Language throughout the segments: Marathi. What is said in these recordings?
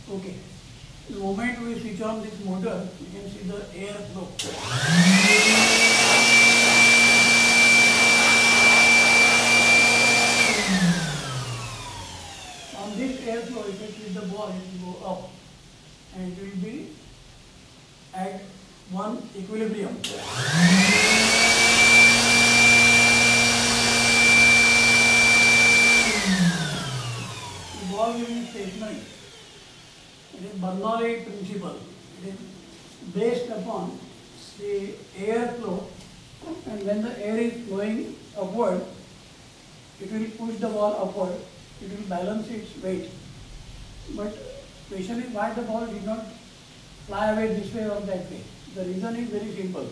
Okay. The moment we switch on this motor, you can see the air flow. On this air flow, if I hit the ball, it will go up and it will be at one equilibrium. The ball will be stationary. It is Bernoulli principle. It is based upon the air flow, and when the air is flowing upward, it will push the ball upward. It will balance its weight. But question is why the ball did not fly away this way or that way. The reason is very simple.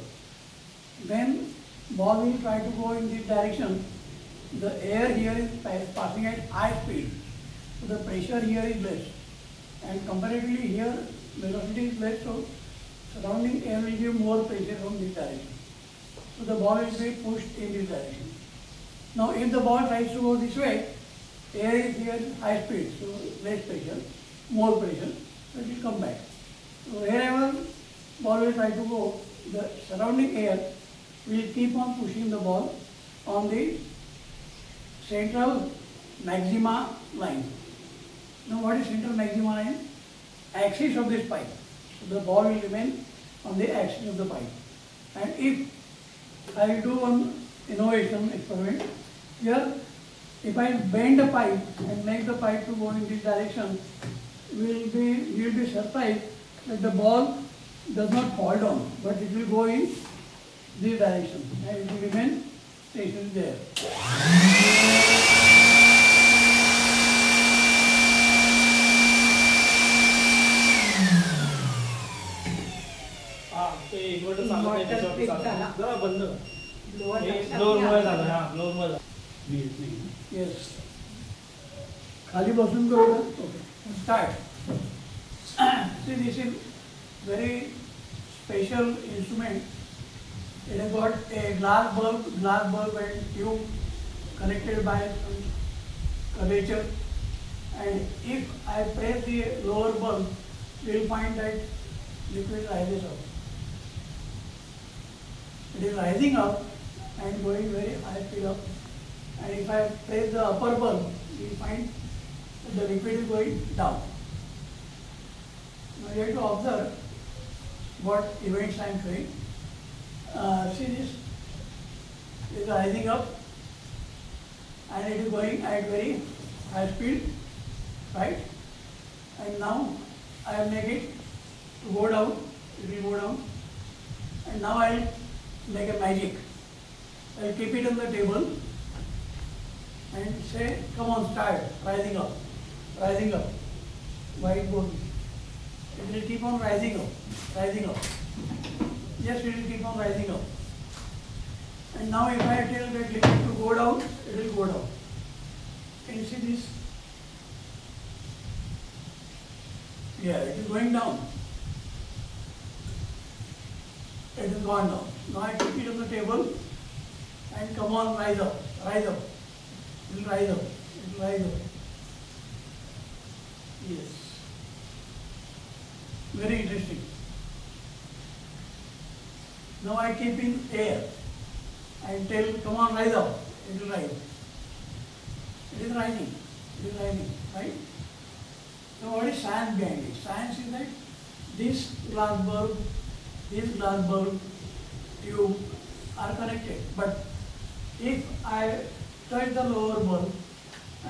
When ball will try to go in this direction, the air here is passing at high speed. So the pressure here is less. And comparatively here, velocity is less, so surrounding air will give more pressure from this direction. So the ball will be pushed in this direction. Now if the ball tries to go this way, air is here high speed, so less pressure, more pressure, so it will come back. So wherever ball will try to go, the surrounding air will keep on pushing the ball on the central maxima line. Now what is central maxima line? Axis of this pipe. So the ball will remain on the axis of the pipe. And if I do one innovation experiment, here if I bend the pipe and make the pipe to go in this direction, you will be surprised that the ball does not fall down, but it will go in this direction and it will remain stationary there. Yes. खाली बसून करूँगा. Okay. Start. See, this is very special instrument. It has got a glass bulb and tube connected by some curvature. And if I press the lower bulb, you will find that liquid rises up. It is rising up and going very high speed up. And if I press the upper bulb, you will find that the liquid is going down. Now you have to observe what events I am showing. See this, it is rising up and it is going at very high speed, right? And now I will make it to go down, it will go down. And now I will make a magic. I will keep it on the table and say, come on, start, rising up, white board. It will keep on rising up. Yes, it will keep on rising up. And now if I tell that liquid to go down, it will go down. Can you see this? Yeah, it is going down. It has gone down. Now I keep it on the table and come on, rise up. It will rise up. Yes. Very interesting. Now I keep in air and tell, come on, rise up. It will rise. It is rising, right? So what is science behind it? Science is that this glass bulb, tube are connected. But if I touch the lower bulb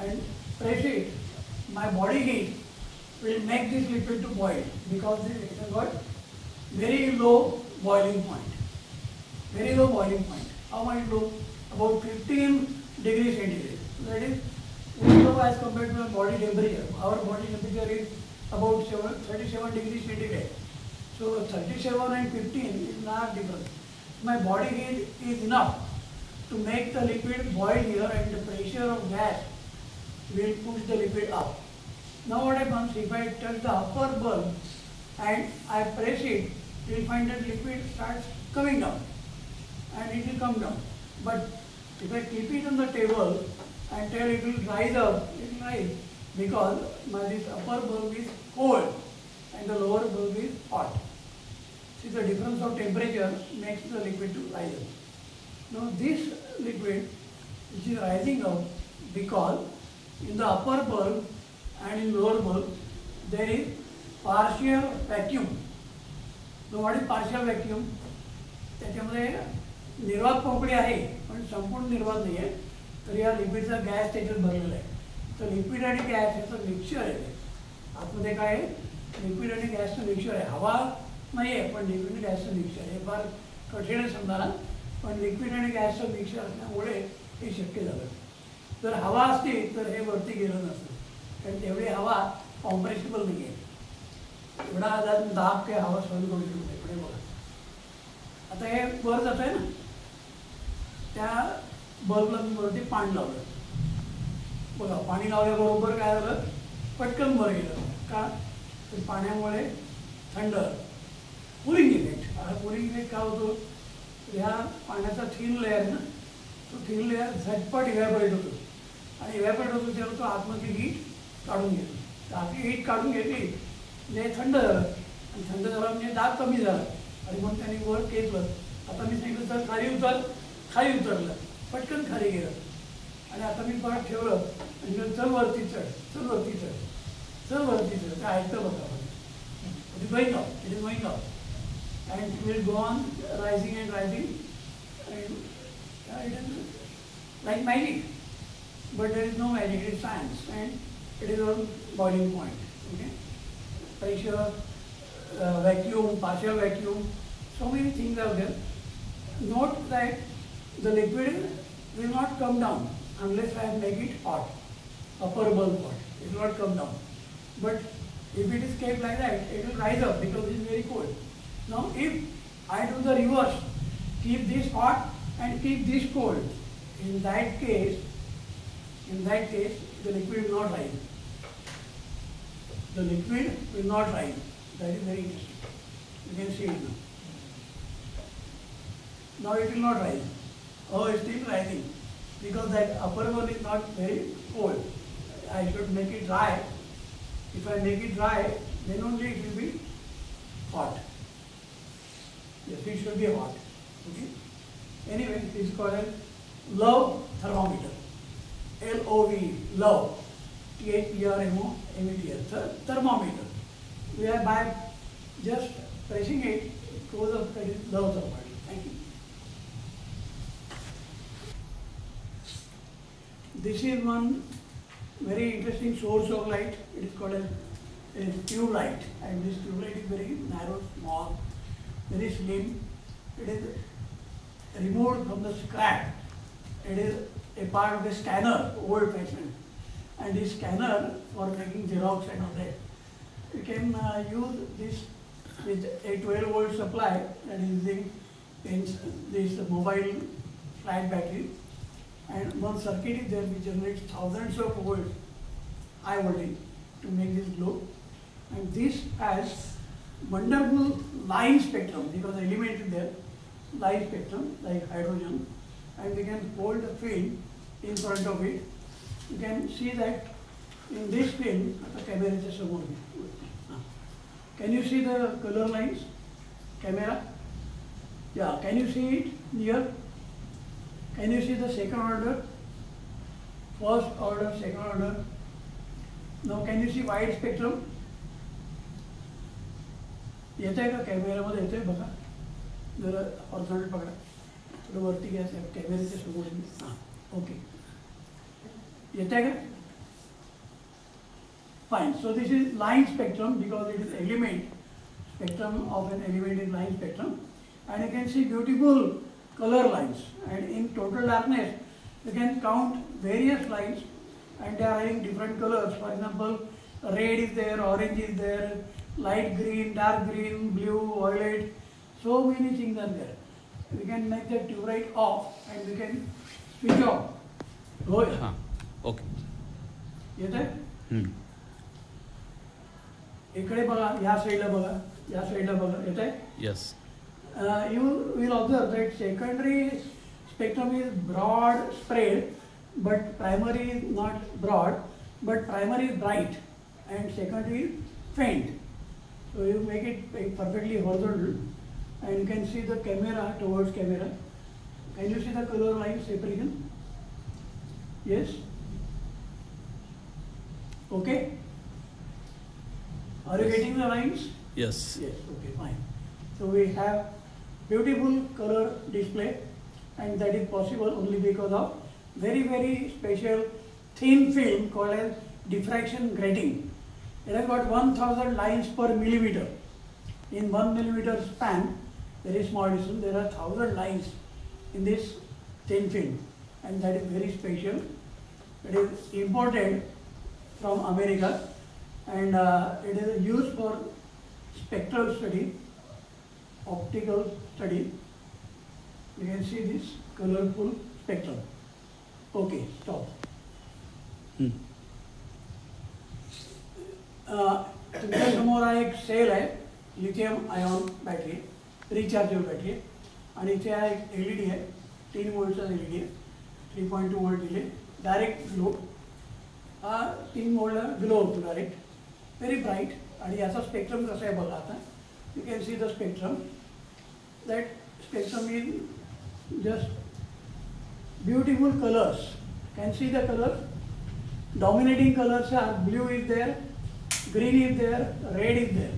and press it, my body heat will make this liquid to boil because it has got very low boiling point. How much low? About 15 degrees centigrade. So that is very low as compared to our body temperature. Our body temperature is about 37 degrees centigrade. So 37 and 15 is not different. My body heat is enough to make the liquid boil here, and the pressure of gas will push the liquid up. Now what happens, if I touch the upper bulb and I press it, you will find that liquid starts coming down and it will come down. But if I keep it on the table and tell it will rise up, it will rise. because this upper bulb is cold and the lower bulb is hot. See, the difference of temperature makes the liquid to rise up. Now this liquid which is rising up because in the upper bulb and in lower bulb there is partial vacuum. Now what is partial vacuum? त्याच्यामध्ये निर्वात पोकळी आहे पण संपूर्ण निर्वात नाही आहे, तर या लिक्विडचा गॅस त्याच्यात भरलेला आहे. तर लिक्विड आणि गॅस याचं मिक्सचर आहे. ते आतमध्ये काय आहे? लिक्विड आणि गॅसचं मिक्सचर आहे. हवा नाही आहे पण लिक्विड आणि गॅसचं मिक्सचर आहे. हे फार कठीण आहे समजायला, पण लिक्विड आणि गॅसचं मिक्सचर असल्यामुळे हे शक्य झालं. जर हवा असती तर हे वरती गेलं नसतं, कारण तेवढी हवा कॉम्प्रेसिबल नाही आहे. एवढा दाब काही हवा सहन करू शकत नाही. पुढे बघा, आता हे वर जात आहे ना, त्या बल्बला मी वरती पाणी लावलं. बघा, पाणी लावल्याबरोबर काय झालं? पटकन वर गेलं. का? तर पाण्यामुळे थंड कुलिंग इफेक्ट. हा कुलिंग इफेक्ट काय होतो? ह्या पाण्याचा थिन लेअर ना, तो थिन लेअर झटपट इव्हॅपोरेट होतो आणि इव्हॅपोरेट होतो तेव्हा तो आतमध्ये हीट काढून घेतो. तर आपली हीट काढून घेतली म्हणजे थंड झालं, आणि थंड झालं म्हणजे दाब कमी झाला आणि मग त्यांनी वर खेचलं. आता मी सांगितलं तर खाली उतरलं, पटकन खाली गेलं. आणि आता मी परत ठेवलं आणि चल वरती चढ, चल वरती चढ, चल वरती चढ. काय ऐकतं बघा, it is going up, it is going up and it will go on rising and rising, and it is like magic, but there is no magic, it is science, and it is on boiling point. Okay, pressure, vacuum, partial vacuum, so many things are there. Note that the liquid will not come down unless I make it hot, upper bulb hot, it will not come down. But if it is kept like that, it will rise up because it is very cold. Now if I do the reverse, keep this hot and keep this cold, in that case the liquid will not rise. The liquid will not rise. That is very interesting. You can see it now. Now it will not rise. Oh, it's still rising because that upper one is not very cold. I should make it dry. If I make it dry, then only it will be hot. Yes, it should be hot. Okay. Anyway, this is called a Love thermometer. LOV, Love. THERMOMETER. Thermometer. We are by just pressing it, it goes up. That is Love thermometer. Thank you. This is one very interesting source of light. It is called a tube light, and this tube light is very narrow, small, very slim. It is removed from the scrap. It is a part of a scanner, old fashioned. And this scanner for making Xerox and all that. You can use this with a 12-volt supply that is using this mobile flat battery. And one circuit is there which generates thousands of volts, high voltage, to make this glow. And this has wonderful line spectrum because the element is there, line spectrum like hydrogen, and we can hold the film in front of it. You can see that in this film, the camera is somewhere. Can you see the color lines? Camera? Yeah, can you see it near? Can you see the second order? First order, second order. Now can you see wide spectrum? येत आहे का कॅमेऱ्यामध्ये? येत आहे बघा, जरा हॉरिझॉन्टल पकडा, थोडं वरती घ्या कॅमेऱ्याच्या समोर. हां, ओके, येत आहे का? Fine. So this is line spectrum because it is element. Spectrum of an element is line spectrum, and you can see beautiful color lines, and in total darkness you can count various lines and they are having different colors. For example, red is there, orange is there, light green, dark green, blue, violet, so many things are there. We can make the tube light off and we can switch off. Oh yeah. Okay. येत आहे? इकडे बघा, या साईडला बघा, या साईडला बघा, येत आहे? Yes. You will observe that secondary spectrum is broad spread, but primary is not broad. but primary is bright and secondary is faint. So you make it perfectly horizontal and you can see the camera towards camera. Can you see the color line separation? Yes? Okay? Are you getting the lines? Yes. Yes, okay, fine. So we have beautiful color display, and that is possible only because of very special thin film called as diffraction grating. It has got 1000 lines per millimeter. In 1 millimeter span, very small distance, there are 1000 lines in this thin film, and that is very special. It is imported from America, and it is used for spectral study, optical study. You can see this colorful spectrum. Okay, stop. तुमच्यासमोर हा एक सेल आहे, lithium ion battery, rechargeable battery आहे, आणि इथे हा एक LED आहे, 3 वोल्टचा LED आहे, 3.2 वोल्ट दिले, डायरेक्ट ग्लो. हा 3 वोल्टला ग्लो होतो डायरेक्ट, व्हेरी ब्राईट. आणि याचा स्पेक्ट्रम कसा आहे बघा आता. You can see the spectrum. That spectrum is just beautiful colours. Can see the colors. Dominating colors are blue is there, green is there, red is there,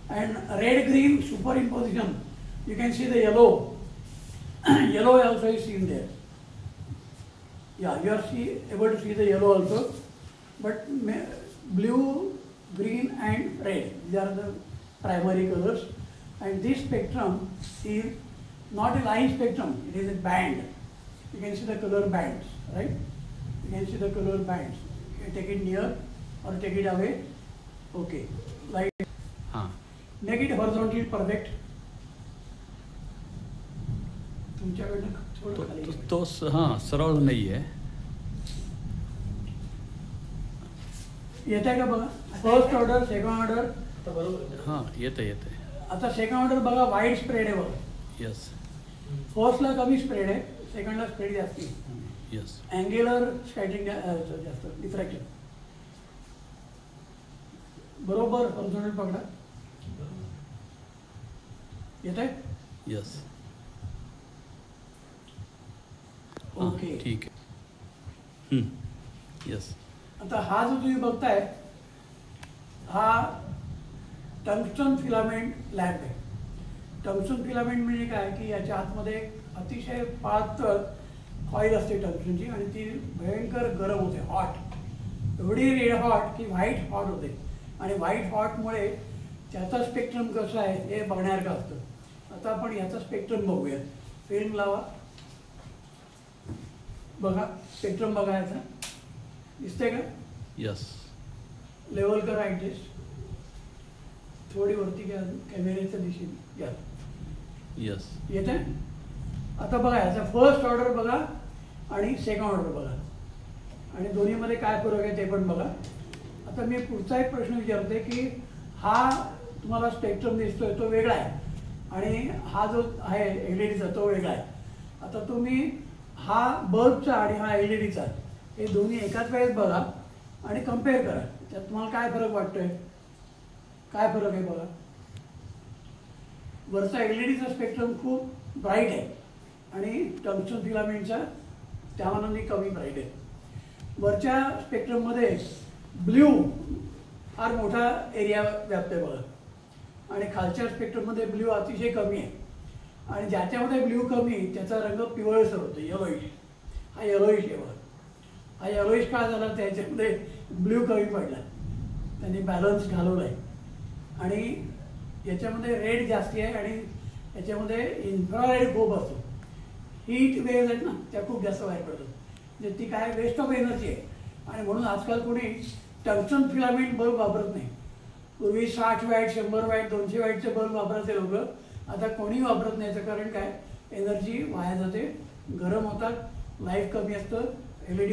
and red green superimposition. You can see the yellow. Yellow also is seen there. Yeah, you are able to see the yellow also, but blue, green, and red. These are the primary colors, and this spectrum is not a line spectrum. It is a band. You can see the color bands, right? You can see the color bands. You take it near or take it away. Okay. Like make it horizontally perfect. तुमच्याकडनं थोडं खाली तो सरळ नाही आहे. येत आहे का बघा. First order, second order. येते. आता सेकंड ऑर्डर बघा, वाईड स्प्रेड आहे बघा. यस. फर्स्टला कमी स्प्रेड आहे, सेकंडला स्प्रेड जास्त आहे. यस. अँग्युलर स्कॅटरिंग जास्त, डिफ्रॅक्शन. बरोबर हॉरिझॉन्टल पकडा. येत आहे. यस. ओके, ठीक आहे. यस. आता हा जो तुम्ही बघताय हा टंगस्टन फिलामेंट लॅम्प आहे. टंगस्टन फिलामेंट म्हणजे काय की याच्या आतमध्ये एक अतिशय पातळ कॉईल असते टंगस्टनची, आणि ती भयंकर गरम होते, हॉट. एवढी रेड हॉट की व्हाईट हॉट होते, आणि व्हाईट हॉटमुळे त्याचा स्पेक्ट्रम कसं आहे हे बघण्यासारखं असतं. आता आपण याचा स्पेक्ट्रम बघूया. फिल्म लावा, बघा स्पेक्ट्रम बघा याचा. दिसतंय का? यस. लेवल करा ॲडजस्ट, थोडी वरती घ्या कॅमेऱ्याच्या दिशेने घ्या. यस. येत आहे. आता बघा याचा फर्स्ट ऑर्डर बघा आणि सेकंड ऑर्डर बघा, आणि दोन्हीमध्ये काय फरक आहे ते पण बघा. आता मी पुढचा एक प्रश्न विचारते की हा तुम्हाला स्पेक्ट्रम दिसतोय तो वेगळा आहे, आणि हा जो आहे LED तो वेगळा आहे. आता तुम्ही हा बल्बचा आणि हा LED हे दोन्ही एकाच वेळेस बघा आणि कम्पेअर करा. त्यात तुम्हाला काय फरक वाटतोय, काय फरक आहे बघा. वरचा LED स्पेक्ट्रम खूप ब्राईट आहे, आणि टंगस्टन फिलामेंटचा त्या मानाने कमी ब्राईट आहे. वरच्या स्पेक्ट्रममध्ये ब्ल्यू फार मोठा एरिया व्यापते बघा, आणि खालच्या स्पेक्ट्रममध्ये ब्ल्यू अतिशय कमी आहे, आणि ज्याच्यामध्ये ब्ल्यू कमी त्याचा रंग पिवळसर होतो, येलोइश. हा येलोइश आहे बघा. हा येलोइश का झाला, त्याच्यामध्ये ब्ल्यू कमी पडला, त्यांनी बॅलन्स घालवला आहे. आणि याच्यामध्ये रेड जास्ती आहे, आणि याच्यामध्ये इन्फ्रारेड खूप असतो. हीट वेव्ह आहेत ना, त्या खूप जास्त बाहेर पडतात, म्हणजे ती काय वेस्ट ऑफ एनर्जी आहे. आणि म्हणून आजकाल कोणी टंगस्टन फिलामेंट बल्ब वापरत नाही. पूर्वी 60 वॅट, 100 वॅट, 200 वॅटचे बल्ब वापरायचे लोक, आता कोणी वापरत नाही. याचं कारण काय, एनर्जी वाया जाते, गरम होतात, लाईफ कमी असतं. LED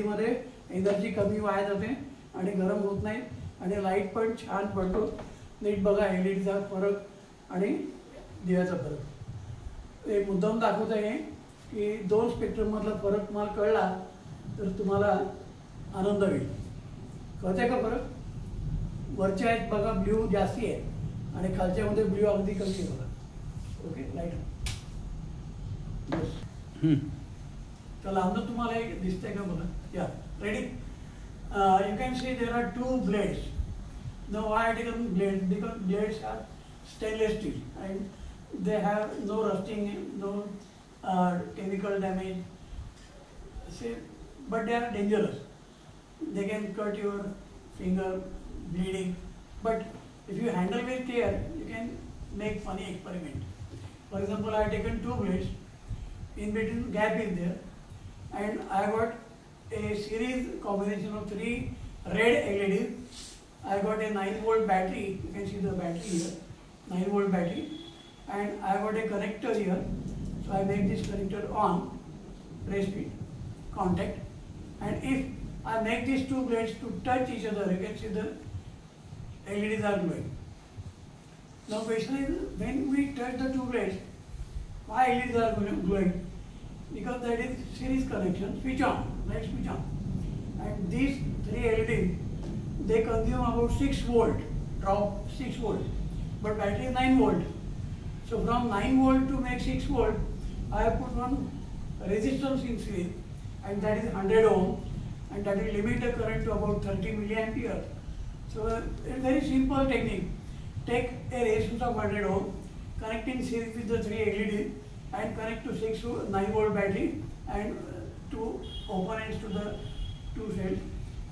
एनर्जी कमी वाया जाते आणि गरम होत नाही, आणि लाईट पण छान पडतो. नीट बघा LEDचा फरक आणि दिव्याचा फरक. एक मुद्दाम दाखवत आहे की दोन स्पेक्ट्रममधला फरक तुम्हाला कळला तर तुम्हाला आनंद होईल. कळतंय का फरक? वरच्या आहेत बघा ब्ल्यू जास्ती आहे आणि खालच्यामध्ये ब्ल्यू अगदी कमी आहे बघा. ओके लाईट तर लांबनं तुम्हाला एक दिसतंय का बघा. या ready. You can see there are 2 blades. Now why I taken blades? Because blades are stainless steel and they have no rusting, no chemical damage. See, but they are dangerous. They can cut your finger, bleeding. But if you handle with care, you can make funny experiment. For example, I have taken 2 blades. In between gap is there, and I got a series combination of 3 red LEDs. I got a 9-volt battery. You can see the battery here, 9-volt battery, and I got a connector here. So I make this connector on, press it, contact, and if I make these 2 blades to touch each other, you can see the LEDs are glowing. Now question is, when we touch the 2 blades, why LEDs are glowing? Because that is series connection, switch on, light switch on, and these 3 LEDs, they consume about 6 volt, drop 6 volt, but battery is 9 volt. So from 9 volt to make 6 volt, I have put one resistance in series, and that is 100 ohm, and that will limit the current to about 30 milliampere. So a very simple technique. Take a resistance of 100 ohm, connect in series with the 3 LEDs, and connect to 9 volt battery and 2 opponents to the 2 cells.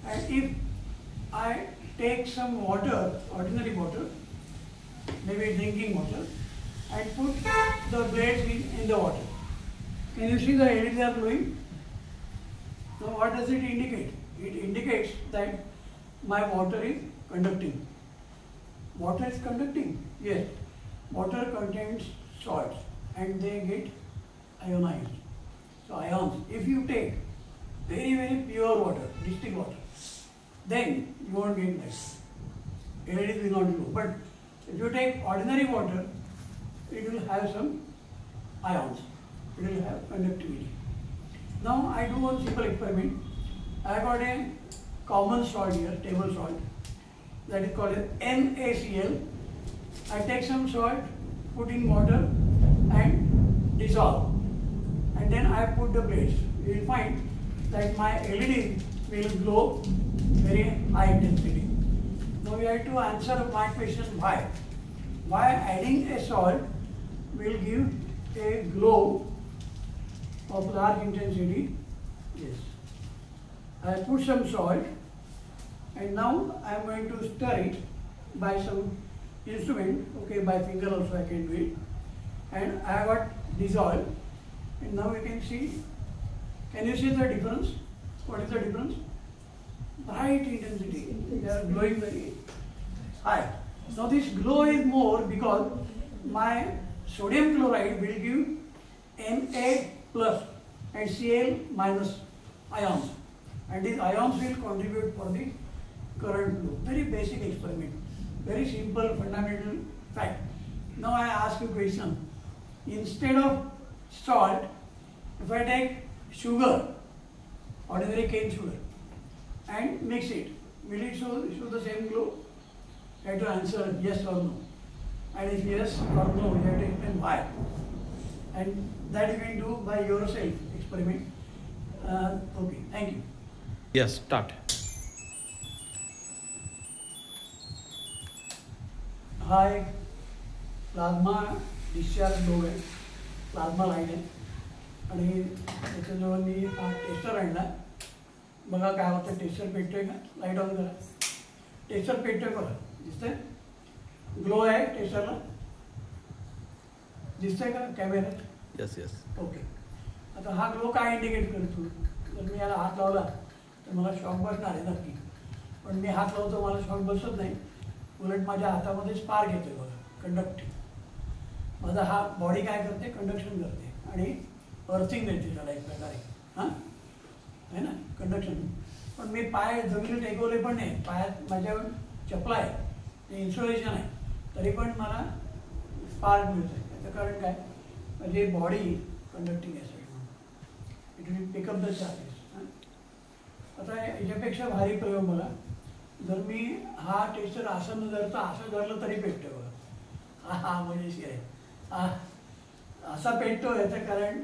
And if I take some water, ordinary water, maybe drinking water, and put the blades in the water. Can you see the LEDs are glowing? Now what does it indicate? It indicates that my water is conducting. Water is conducting? Yes. Water contains salts and they get ionized. So ions. If you take very, very pure water, distilled water, then you won't get that. LEDs will not glow. But if you take ordinary water, it will have some ions. It will have conductivity. Now I do one simple experiment. I got a common salt here, table salt, that is called NaCl. I take some salt, put in water and dissolve. And then I put the blades. You will find that my LED will glow very high intensity. Now we have to answer my question why. Why adding a salt will give a glow of large intensity? Yes. I put some salt and now I am going to stir it by some instrument. Okay, by finger also I can do it. And I got dissolved. And now you can see. Can you see the difference? What is the difference? Bright intensity. They are glowing very high. Now this glow is more because my sodium chloride will give Na plus and Cl minus ions. And these ions will contribute for the current flow. Very basic experiment. Very simple fundamental fact. Now I ask you a question. Instead of salt, if I take sugar, ordinary cane sugar, and mix it, will it show the same glow? You have to answer yes or no. And if yes or no, you have to explain why. And that you can do by yourself, experiment. Okay, thank you. Yes, start. हा एक प्लाझ्मा डिस्चार्ज लोड आहे, प्लाझ्मा लाईट आहे आणि त्याच्याजवळ मी हा टेस्टर आणला. बघा काय होतं, टेस्टर पेटतोय का? लाईट ऑन करा. टेस्टर पेटतोय बघा, दिसतंय? ग्लो आहे टेस्टरला, दिसतंय का कॅमेऱ्यात? Yes, yes. ओके. आता हा ग्लो काय इंडिकेट करतो? जर मी याला हात लावला तर मला शॉक बसणार आहे नक्की, पण मी हात लावतो मला शॉक बसत नाही. उलट माझ्या हातामध्ये स्पार्क येतोय बघा, कंडक्टिंग. माझा हा बॉडी काय करते? कंडक्शन करते आणि अर्थिंग देते त्याला एक प्रकारे. हां आहे ना, कंडक्शन. पण मी पाय जमिनीत टेकवले पण नाही, पायात माझ्या चपला आहे, ते इन्सुलेशन आहे, तरी पण मला स्पार्क मिळतं. त्याचं कारण काय? म्हणजे बॉडी कंडक्टिंग आहे सगळी, it will pick up the charges. आता याच्यापेक्षा भारी प्रयोग मला जर मी हा टेस्टर असं न धरता असं धरलं तरी पेटतो बघा. हा मजेशीर आहे. असा पेटतो याचं कारण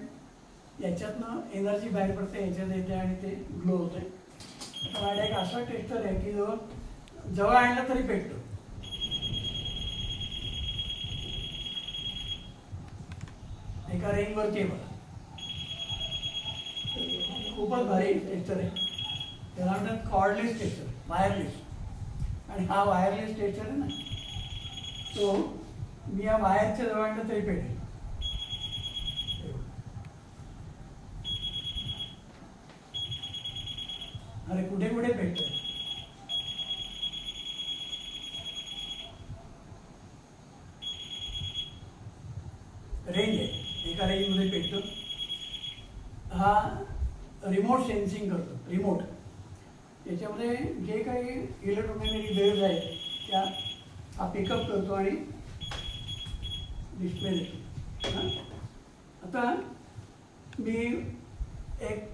याच्यातनं एनर्जी बाहेर पडते, याच्यात येते आणि ते ग्लो होते. आता माझ्या एक असा टेस्टर आहे की जो जवळ आणला तरी पेटतो. एका रेंजवरती आहे बघा. खूपच भारी टेस्टर आहे. त्याला म्हणतात कॉर्डलेस टेस्टर, वायरलेस. आणि हा वायरलेस टेस्टर आहे ना, तो मी या वायरच्या जवळ आणलं तरी पेटेल. अरे कुठे कुठे पेटतंय. रेंज आहे, एका रेंजमध्ये पेटतो. हा रिमोट सेन्सिंग करतो. रिमोट त्याच्यामध्ये जे काही इलेक्ट्रोमॅग्नेटिक वेव्ज आहेत त्या हा पिकअप करतो आणि डिस्प्ले देतो. आता मी एक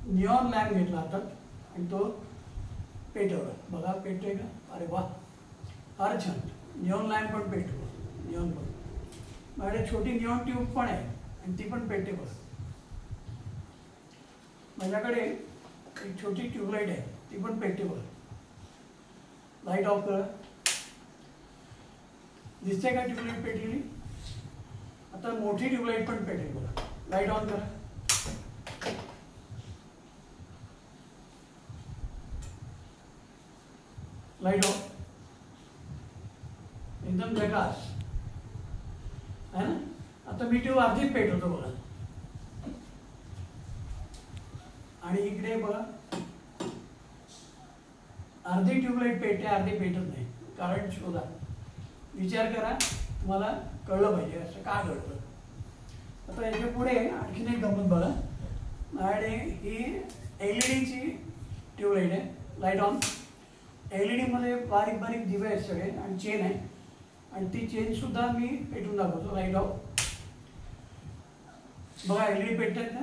निऑन लॅम्प घेतला हातात आणि तो पेटवला. बघा पेटतोय का? अरे वा, फार छान. निऑन लॅम्प पण पेटतो. निऑन पण माझ्याकडे छोटी निऑन ट्यूब पण आहे आणि ती पण पेटते. बघ माझ्याकडे एक छोटी ट्यूबलाईट आहे, ती पण पेटते. बघ लाईट ऑफ करा. दिसते का ट्यूबलाईट पेटलेली? आता मोठी ट्यूबलाईट पण पेटेल. बघा लाईट ऑन करा. Light of. एकदम झकास आहे ना. आता मी ट्यूब अर्धीच पेटवतो बघा. आणि इकडे बघा अर्धी ट्यूबलाईट पेटते, अर्धी पेटत नाही. कारण शोधा, विचार करा, तुम्हाला कळलं पाहिजे असं का घडतं. आता याच्या पुढे आणखीन एक गंमत बघा. माझ्याकडे ही LED ट्यूबलाईट आहे. Light on. LED मध्ये बारीक बारीक दिवे आहेत सगळे आणि चेन आहे आणि ती चेन सुद्धा मी पेटून दाखवतो. Light of. बघा LED पेटतात ना.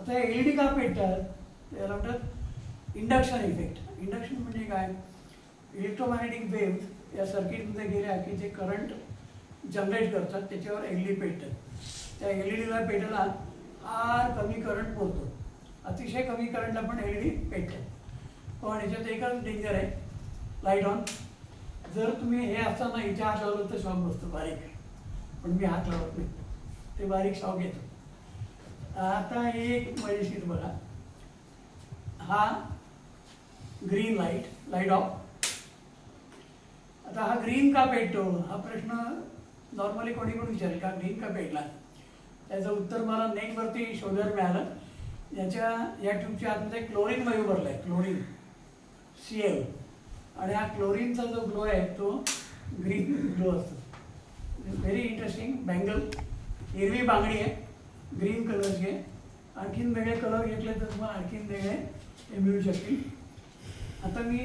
आता LED का पेटतात? त्याला म्हणतात इंडक्शन इफेक्ट. इंडक्शन म्हणजे काय? इलेक्ट्रोमॅग्नेटिक वेव्ह या सर्किटमध्ये गेल्या की जे करंट जनरेट करतात त्याच्यावर LED पेटतात. त्या LEDला पेटायला फार कमी करंट पोहोचतो. अतिशय कमी करंटला पण LED पेटतात. पण याच्यात एकच डेंजर आहे. Light on. जर तुम्ही हे असताना इथे हात लावलं तर शॉक बसतो बारीक, पण मी हात लावत नाही, ते बारीक शॉक येतो. आता हे एक मजेशीर बघा. हा ग्रीन लाईट. Light of. आता हा ग्रीन का पेटतो हा प्रश्न नॉर्मली कोणी पण विचारेल, का ग्रीन का पेटला. त्याचं उत्तर मला नेटवरती शोधायला मिळालं. या ट्यूबच्या आतमध्ये क्लोरीन वायू भरला आहे. Chlorine Cl. आणि हा क्लोरीनचा जो ग्लो आहे तो ग्रीन ग्लो असतो. Very interesting. बँगल, हिरवी बांगडी आहे, ग्रीन कलरची आहे. आणखीन वेगळे कलर घेतले तर तुम्हाला आणखीन वेगळे हे मिळू शकतील. आता मी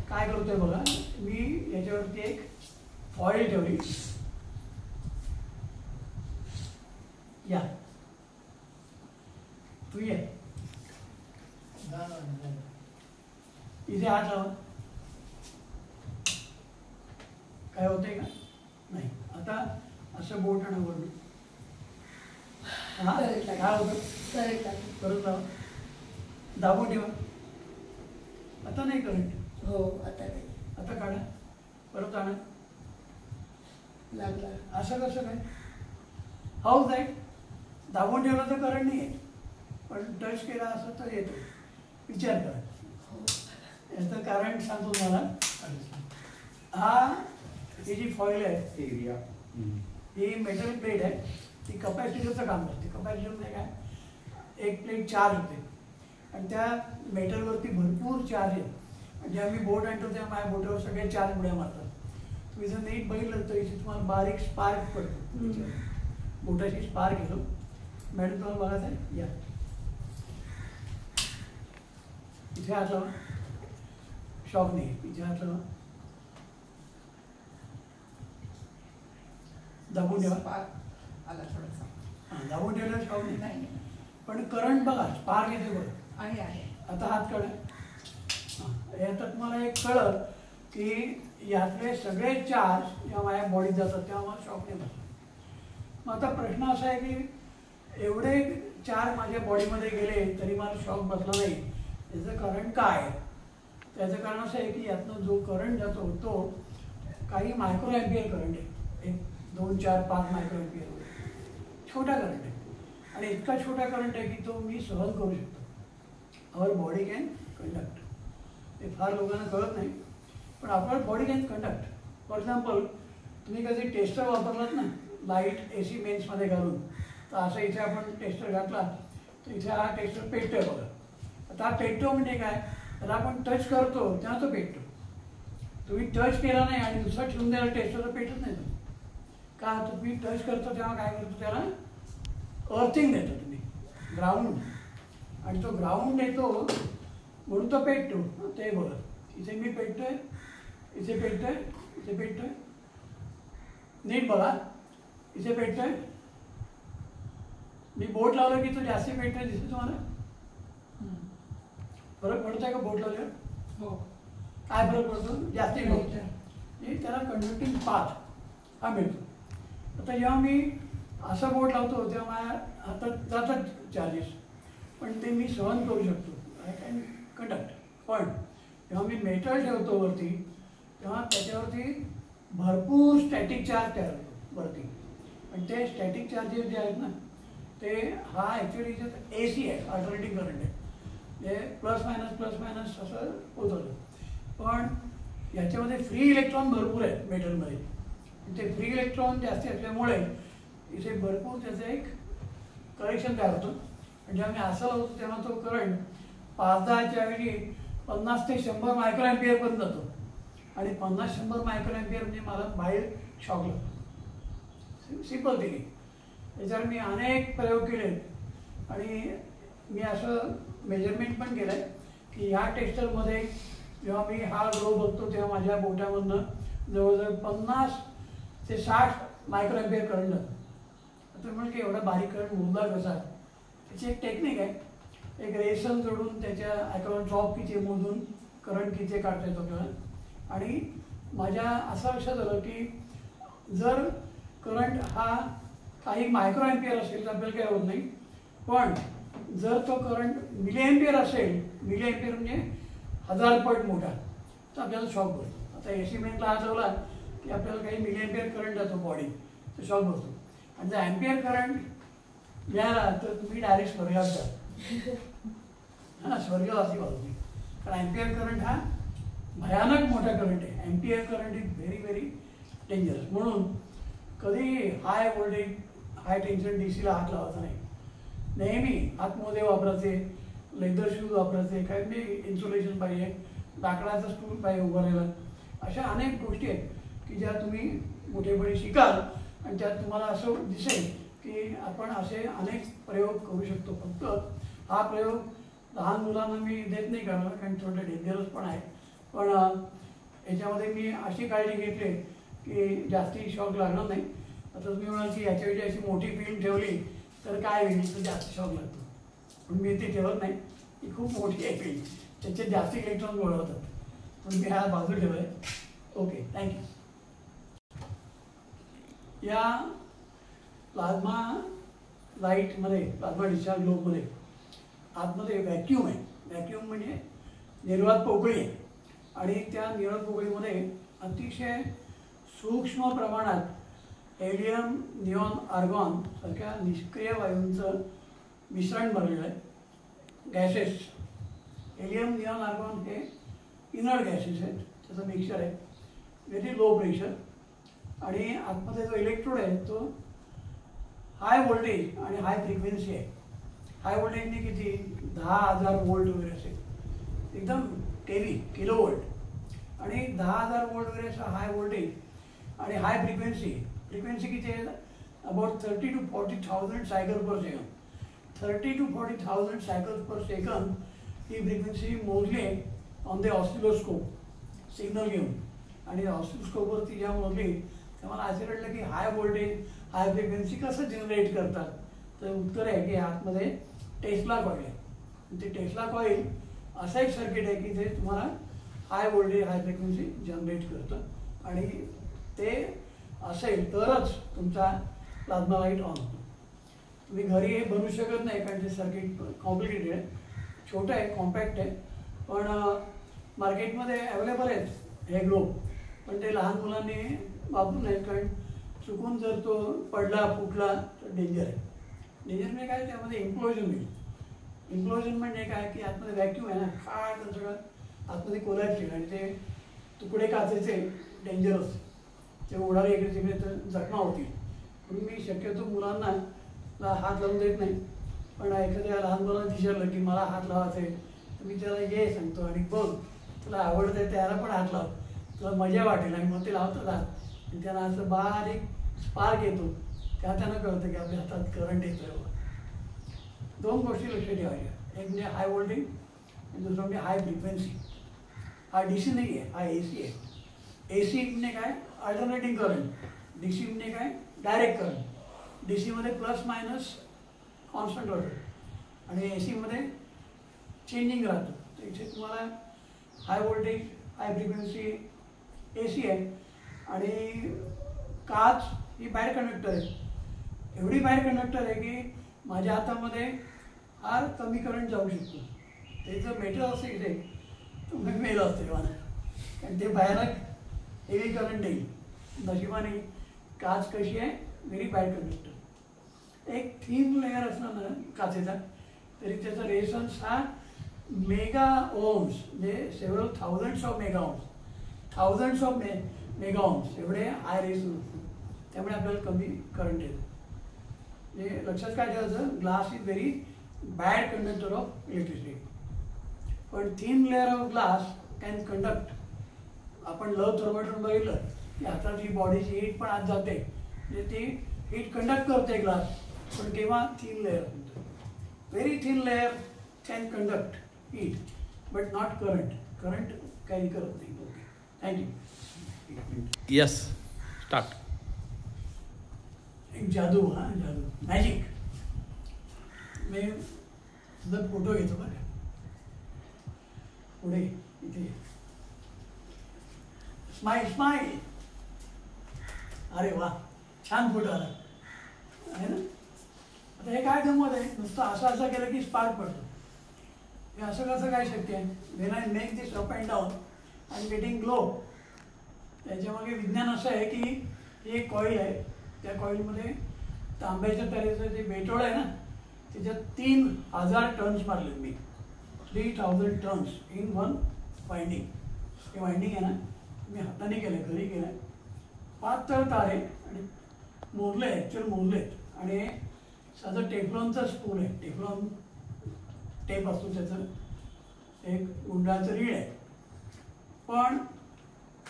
काय करतोय बघा. मी याच्यावरती एक फॉईल ठेवली. या तू ये इथे हात लावा. काय होतंय का? नाही. आता असं बोट आणि वरून काय होतं? परत लावा. दाबून ठेवा. आता नाही करंट. हो आता नाही. आता काढा. परत आणा. लागला. असं कसं काय? हाऊस आहे. दाबून ठेवलं तर करंट नाही आहे, पण टच केला असं तर येतो. विचार करा. याचं कारण सांगतो मला. हा ही जी फॉईल आहे एरिया ही मेटल प्लेट आहे. ती कपॅसिटरचं काम करते. कपॅसिटर म्हणजे काय? एक प्लेट चार्ज होते आणि त्या मेटलवरती भरपूर चार्ज आहे. आणि जेव्हा मी बोट आणतो तेव्हा माझ्या बोटावर सगळे चार्ज उड्या मारतात. तुम्ही जर नीट बघितलं तर इथे तुम्हाला बारीक स्पार्क पडतो. बोटाची स्पार्क येतो. मॅडम तुम्हाला बघायचं आहे. या इथे हात लावा. शॉक नाही. इथे हात लावा. दाबून ठेवा. आला थोडासा. हां दाबून ठेवल्यावर शॉक नाही. नाही पण करंट बघा स्पार्क येते बघा. आहे. आता हात काढा. यात तुम्हाला एक कळलं की यातले सगळे चार्ज जेव्हा माझ्या बॉडीत जातात तेव्हा मला शॉक नाही बसला. मग आता प्रश्न असा आहे की एवढे चार्ज माझ्या बॉडीमध्ये गेले तरी मला शॉक बसला नाही, याचं कारण काय? त्याचं कारण असं आहे की यातनं जो करंट जातो तो काही मायक्रो ॲम्पियर करंट आहे, 1, 2, 4, 5 मायक्रो ॲम्पियर छोटा करंट आहे. आणि इतका छोटा करंट आहे की तो मी सहन करू शकतो. Our body can conduct. ते फार लोकांना कळत नाही, पण our body can conduct. For example तुम्ही कधी टेस्टर वापरलात ना लाईट AC मेन्समध्ये घालून, तर असं इथे आपण टेस्टर घातला तर इथे हा टेस्टर पेटतो आहे बघा. आता हा पेटतो म्हणजे काय, तर आपण टच करतो तेव्हा तो पेटतो. तुम्ही टच केला नाही आणि दुसरा ठेवून द्यायला टेस्टर पेटत नाही तो. का, तुम्ही टच करतो तेव्हा काय करतो, त्याला अर्थिंग देतो तुम्ही, ग्राउंड. आणि तो ग्राउंड येतो म्हणून तो पेटतो. ते बघा इथे मी पेटतोय, इथे पेटतोय, इथे पेटतोय, नीट बघा इथे पेटतोय. मी बोट लावलं की तो जास्त पेटतोय, दिसतो तुम्हाला? फरक पडतोय का बोट लावल्यावर? हो. काय फरक पडतो? जास्ती पेटतोय. त्याला कंडक्टिंग पाथ हा मिळतो. आता जेव्हा मी असं बोट लावतो तेव्हा माझ्या हातात जातात चार्जेस, पण ते मी सहन करू शकतो, आय कॅन कंडक्ट. पण जेव्हा मी मेटल ठेवतो वरती तेव्हा त्याच्यावरती भरपूर स्टॅटिक चार्ज तयार होतो वरती. आणि ते स्टॅटिक चार्जेस जे आहेत ना ते हा ॲक्च्युली AC आहे, अल्टरनेटिंग करंट आहे. ते प्लस मायनस असं होत होतं. पण याच्यामध्ये फ्री इलेक्ट्रॉन भरपूर आहेत मेटलमध्ये. ते फ्री इलेक्ट्रॉन जास्त असल्यामुळे इथे भरपूर त्याचं एक करेक्शन तयार होतं. आणि जेव्हा मी असं लावतो तेव्हा तो करंट 5-10च्या ऐवजी 50 ते 100 मायक्रो ॲम्पियरपर्यंत जातो. आणि 50-100 मायक्रो ॲम्पियर म्हणजे मला बाहेर शॉक लागतो. सिम्पल थिंग आहे. त्याच्यावर मी अनेक प्रयोग केले आणि मी असं मेजरमेंट पण केलं आहे की ह्या टेस्टरमध्ये जेव्हा मी हा ग्लो बघतो तेव्हा माझ्या बोटामधनं जवळजवळ 50 ते 60 मायक्रो ॲम्पियर करंट जातो. आता म्हणजे की एवढा बारीक करंट मोजला कसा, त्याची एक टेक्निक आहे. एक रेसन जोडून त्याच्या अॅक्रॉस ड्रॉप किती मोजून करंट किती काढता येतो आपल्याला. आणि माझ्या असं लक्षात आलं की जर करंट हा काही मायक्रो ॲम्पियर असेल तर आपल्याला काही होत नाही, पण जर तो करंट मिली ॲम्पियर असेल, मिली ॲम्पियर म्हणजे 1000 पट मोठा, तर आपल्याला शॉक बसतो. आता AC मेनला हात लावला की आपल्याला काही मिली ॲम्पियर करंट जातो बॉडी, तर शॉक बसतो. आणि जर ॲम्पियर करंट मिळाला तर तुम्ही डायरेक्ट स्वर्गात जा. हां, स्वर्गवासी व्हा तुम्ही. कारण ॲम्पियर करंट हा भयानक मोठा करंट आहे. Ampere current is very very dangerous. म्हणून कधी हाय व्होल्टेज हाय टेन्शन DCला हात लावायचा नाही. नेहमी हातमोजे वापरायचे, लेदर शूज वापरायचे, काय म्हणजे इन्सुलेशन पाहिजे, लाकडाचा स्टूल पाहिजे उभं राहायला. अशा अनेक गोष्टी आहेत की ज्या तुम्ही मोठेपणी शिकाल आणि त्यात तुम्हाला असं दिसेल की आपण असे अनेक प्रयोग करू शकतो. फक्त हा प्रयोग लहान मुलांना मी देत नाही करणार कारण थोडं डेंजरस पण आहे. पण याच्यामध्ये मी अशी काळजी घेतली की जास्ती शॉक लागणार नाही. आता तुम्ही म्हणाल की याच्याऐवजी अशी मोठी फिल्म ठेवली तर काय होईल, तर जास्त शॉक लागतो. पण मी ती ठेवत नाही, ती खूप मोठी आहे फिल्म, त्याच्यात जास्त इलेक्ट्रॉन गोळा होतात. पण मी हा बाजू ठेवला आहे. Okay, thank you. या प्लाझ्मा लाईटमध्ये, प्लाझ्मा डिस्चार्ज ग्लोबमध्ये आतमध्ये व्हॅक्यूम आहे. व्हॅक्यूम म्हणजे निर्वात पोकळी आहे. आणि त्या निर्वात पोकळीमध्ये अतिशय सूक्ष्म प्रमाणात हेलियम, निऑन, आर्गॉन सारख्या निष्क्रिय वायूंचं मिश्रण भरलेलं आहे. गॅसेस, हेलियम, निऑन, आर्गॉन हे इनर्ट गॅसेस आहेत, त्याचं मिक्सचर आहे. Very low pressure. आणि आतमध्ये जो इलेक्ट्रोड आहे तो हाय व्होल्टेज आणि हाय फ्रिक्वेन्सी आहे. हाय व्होल्टेजने किती 10,000 वोल्ट वगैरे असेल, एकदम केवी, किलो वोल्ट. आणि 10,000 वोल्ट वगैरे असं हाय व्होल्टेज आणि हाय फ्रिक्वेन्सी. फ्रिक्वेन्सी किती आहे, about 30 to 40,000 cycle per second. 30 to 40,000 cycles per second he frequency मोजली ऑन द ऑसिलोस्कोप सिग्नल घेऊन. आणि ऑसिलोस्कोपवरती जेव्हा मोजली तेव्हा मला असं कळलं की हाय व्होल्टेज हाय फ्रिक्वेन्सी कसं जनरेट करतात. तर उत्तर आहे की आतमध्ये टेस्ला कॉईल आहे. ते टेस्ला कॉईल असं एक सर्किट आहे की ते तुम्हाला high voltage high frequency generate करतं आणि ते असेल तरच तुमचा प्लाझ्मा लाईट ऑन होतो. तुम्ही घरी हे बनवू शकत नाही कारण ते सर्किट कॉम्प्लिकेटेड आहे, छोटं आहे, कॉम्पॅक्ट आहे, पण मार्केटमध्ये अवेलेबल आहेत हे ग्लोब, पण ते लहान मुलांनी वापरू नये कारण चुकून जर तो पडला फुटला तर डेंजर आहे. डेंजर म्हणजे काय, त्यामध्ये इम्प्लोजन होईल. इम्प्लोजन म्हणजे काय की आतमध्ये व्हॅक्यूम आहे ना, फार सगळं आतमध्ये कोलॅप्स येईल आणि ते तुकडे काचेचे डेंजरस, ते उडाले इकडे तिकडे तर जखमा होतील. म्हणून मी शक्यतो मुलांना हात लावून देत नाही, पण एखाद्या लहान मुलांना विचारलं की मला हात लावायचा आहे तर मी त्याला ये सांगतो आणि बघ तुला आवडतं आहे त्याला पण हात लाव, तुला मजा वाटेल. आणि मग ते लावतात हात आणि त्यांना असं बारीक स्पार्क येतो, तेव्हा त्यांना कळतं की आपल्या हातात करंट येतो आहे. दोन गोष्टी लक्षात ठेवायच्या, एक म्हणजे हाय व्होल्टेज आणि दुसरं म्हणजे हाय फ्रिक्वेन्सी. हा DC नाही आहे, हा AC आहे. AC म्हणजे काय, अल्टरनेटिंग करंट. DC म्हणजे काय, डायरेक्ट करंट. DCमध्ये प्लस मायनस कॉन्स्टंट राहतो आणि AC चेंजिंग राहतं. तर इथे तुम्हाला high voltage high frequency AC आहे आणि काच ही बॅड कंडक्टर आहे. एवढी बॅड कंडक्टर आहे की माझ्या हातामध्ये फार कमी करंट जाऊ शकतो. ते जर मेटल असेल इथे तर मग मेल असते मला, कारण ते भयानक हेवी करंट येईल. नशिबाने काच कशी आहे, व्हेरी बॅड कंडक्टर. एक थिन लेअर असणार ना काचेचा तरी त्याचा रेझिस्टन्स हा मेगा ओम्स म्हणजे several thousands of mega ohms, thousands of mega ohms एवढे हाय रेझिस्टन्स असतो. त्यामुळे आपल्याला कमी करंट येतो. म्हणजे लक्षात काय ठेवायचं, glass is very bad conductor of electricity. पण thin layer of glass can conduct. आपण लव थर्मोमीटर बघितलं की हाताची बॉडीची हीट पण आत जाते, म्हणजे ती हीट कंडक्ट करते ग्लास, पण केव्हा thin layer. Very thin layer can conduct heat but not current. Current carry करत नाही. Okay, thank you. Yes. Start. एक जादू, हा जादू, मॅजिक. मी तुझा फोटो घेतो बरं, पुढे इथे स्माईल स्माईल. अरे वा, छान फोटो आला आहे ना. आता हे काय गंमत आहे, नुसतं असं केलं की स्पार्क पडतो. हे असं कसं काय शक्य आहे. When I make this up and down and getting glow. त्याच्यामागे विज्ञान असं आहे की ही एक कॉईल आहे, त्या कॉईलमध्ये तांब्याच्या तऱ्हेचं जे बेटोळ आहे ना त्याच्यात 3000 टन्स मारले मी. 3000 टन्स इन वन वाइंडिंग. हे वाइंडिंग आहे ना मी हाताने केलं, घरी केलं. पातळ तारे आणि मोरले, ॲक्च्युअल मोरलेत आणि साधं टेफ्लॉनचं स्पून आहे, टेफ्लॉन टेप असतो त्याचं एक गुंडाचं रीळ आहे. पण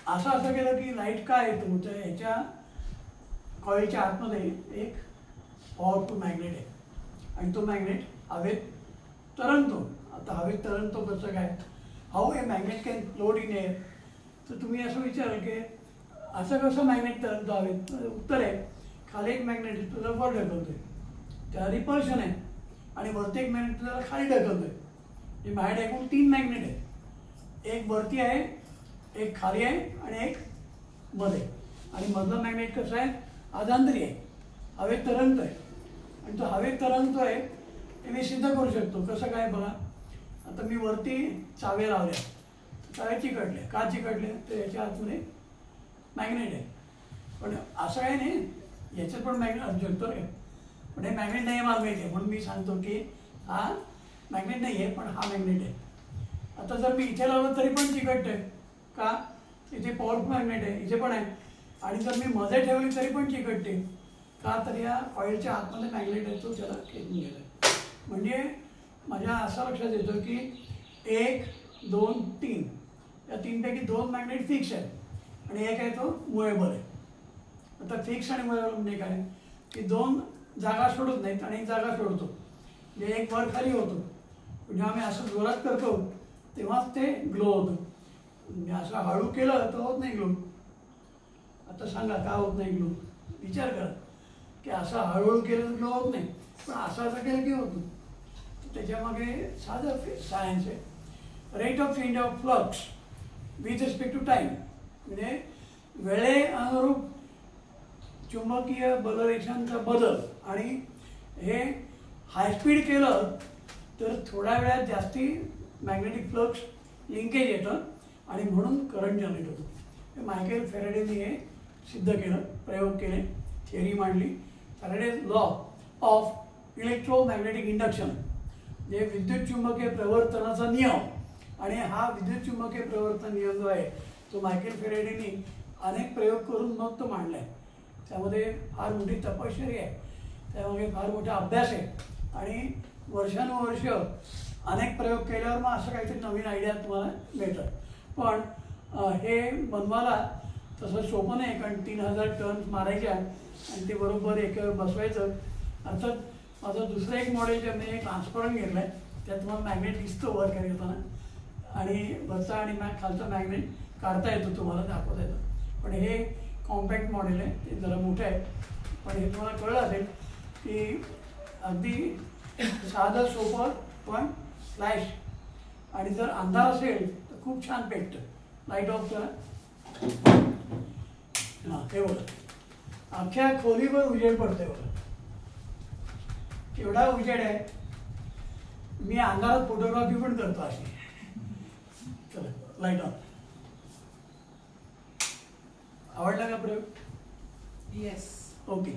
असं केलं की लाईट काय येतो, तर ह्याच्या कॉईलच्या आतमध्ये एक पॉवरफुल मॅग्नेट आहे आणि तो मॅग्नेट हवेत तरंगतो. आता हवेत तरंगतो कसं काय, how A magnet can float in air. तर तुम्ही असं विचाराल की असं कसं मॅग्नेट तरंगतो हवेत. उत्तर आहे, खाली एक मॅग्नेट तुला वर ढकलतोय, त्याला रिपल्शन आहे, आणि वरती एक मॅग्नेट तुला खाली ढकलतोय. हे माझ्याकडे एकूण 3 मॅग्नेट आहेत. एक वरती आहे, एक खाली आहे आणि एक मध्ये. आणि मधलं मॅग्नेट कसं आहे, अजांतरी आहे, हवेत तरंगतोय. आणि तो हवेत तरंगतोय ते मी सिद्ध करू शकतो. कसं काय बघा, आता मी वरती चाव्या लावल्या, चाव्या चिकटल्या. का चिकटल्या, तर याच्या आतमध्ये मॅग्नेट आहे. पण असं काही नाही, याच्यात पण मॅग्नेट शकतो रे, पण हे मॅग्नेट नाही आहे मला माहिती आहे, म्हणून मी सांगतो की हा मॅग्नेट नाही आहे पण हा मॅग्नेट आहे. आता जर मी इथे लावलं तरी पण चिकटतंय का, इथे पॉवरफुल मॅग्नेट आहे, इथे पण आहे. आणि जर मी मध्ये ठेवली तरी पण चिकटते का, तर या कॉईलच्या आतमध्ये मॅग्नेट आहे, तो त्याला खेचून गेला. म्हणजे माझ्या असं लक्षात येतं की 1, 2, 3 या 3पैकी 2 मॅग्नेट फिक्स आहेत आणि एक आहे तो मुवेबल आहे. आता फिक्स आणि मुवेबल म्हणजे काय की 2 जागा सोडत नाहीत आणि एक जागा सोडतो, म्हणजे एक वर खाली होतो. जेव्हा आम्ही असं जोरात करतो तेव्हाच ते ग्लो होतं. म्हणजे असं हळू केलं तर होत नाही ग्लो. आता सांगा का होत नाही ग्लो, विचार करा की असं हळूहळू केलं तर ग्लो होत नाही, पण असं केलं की होतं. त्याच्यामागे साधं सायन्स आहे. Rate of change of flux with respect to time, म्हणजे वेळेअनुरूप चुंबकीय बलरेषांचा बदल. आणि हे हायस्पीड केलं तर थोड्या वेळात जास्ती मॅग्नेटिक फ्लक्स लिंकेज येतं आणि म्हणून करंट जनरेट होतं. हे मायकेल फॅरेडेने हे सिद्ध केलं, प्रयोग केले, थिअरी मांडली. Faraday's law of electromagnetic induction, जे विद्युत चुंबकीय प्रवर्तनाचा नियम. आणि हा विद्युत चुंबकीय प्रवर्तन नियम जो आहे तो मायकेल फॅरेडेने अनेक प्रयोग करून मग तो मांडला आहे. त्यामध्ये फार मोठी तपश्चर्या आहे, त्यामध्ये फार मोठा अभ्यास आहे आणि वर्षानुवर्ष अनेक प्रयोग केल्यावर मग असं काहीतरी नवीन आयडिया तुम्हाला मिळतं. पण हे बनवायला तसं सोपं नाही, कारण 3000 टर्न्स मारायच्या आणि ते बरोबर एक बसवायचं. अर्थात माझं दुसरं एक मॉडेल जे मी ट्रान्सपरंट घेतलं आहे, त्यात तुम्हाला मॅग्नेट दिसतो वर करताना आणि वरचा आणि खालचा मॅग्नेट काढता येतो, तुम्हाला दाखवता येतं. पण हे कॉम्पॅक्ट मॉडेल आहे, ते जरा मोठं आहे. पण हे तुम्हाला कळलं असेल की अगदी साधं सोपं पण फ्लॅश. आणि जर अंधार असेल तर खूप छान पेटतं. लाईट ऑफ करा. हां, हे बघा, अख्ख्या खोलीवर उजेड पडते बघा, केवढा उजेड आहे. मी अंधारात फोटोग्राफी पण करतो अशी. चला, लाईट ऑन. आवडला का प्रयोग? येस. ओके.